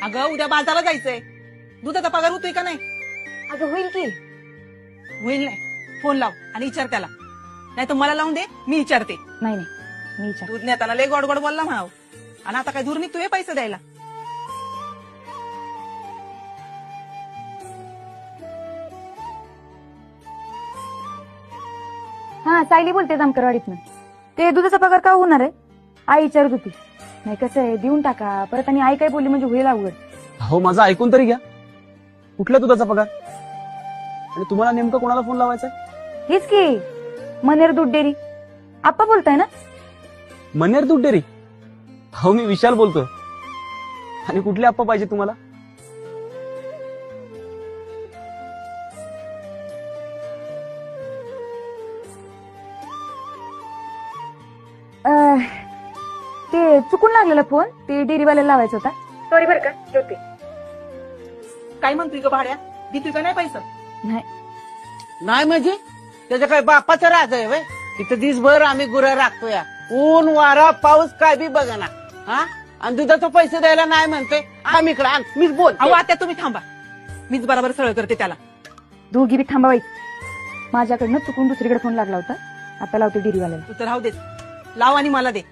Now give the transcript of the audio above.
अगं उद्या बाजारला जायचंय, दुधाचा पगार होतोय का नाही? अगं होईल की. होईल नाही, फोन लाव आणि विचार त्याला, नाही तर मला लावून दे, मी विचारते. नाही नाही, मी विचार. दूध नेताना लय गोड गोड बोलला म्हणाव, आणि आता काय दूर निघतोय पैसे द्यायला. हा, सायली बोलते जामकरवाडीतनं. ते दुधाचा पगार का होणार आहे? आई विचारत होती. नाही कसं आहे, देऊन टाका परत, आणि आई काय बोलली म्हणजे होईल अवघड. हो, माझं ऐकून तरी घ्या. कुठल्या दुधाचा पगार? आणि तुम्हाला नेमकं कोणाला फोन लावायचा? हेच की, मनेर दूध डेअरी. आप्पा बोलताय ना? मनेर दूध डेअरी? हो, मी विशाल बोलतोय. आणि कुठले आप्पा पाहिजे तुम्हाला? ते चुकून लागलेला फोन, ते डेअरीवाल्याला लावायचा होता. सॉरी बरं का, ठेवते. काय म्हणतोय ग भाड्या, देतोय का नाही पैसा? नाही नाही म्हणजे त्याच्या काय बापाचं राज आहे वय? इथं दिसभर आम्ही गुरं राखतोय, ऊन वारा पाऊस काय बी बघना. हा, आणि दुधाचे पैसे द्यायला नाही म्हणते. आम्ही इकडे आण, मीच बोल. अहो आता तुम्ही थांबा, मीच बरोबर सरळ करते त्याला. दोघी बी थांबावाई. माझ्याकडनं चुकून दुसरीकडे फोन लागला होता, आता लावते डेअरीवाल्याला. तू तर राहू देस, लाव आणि मला दे.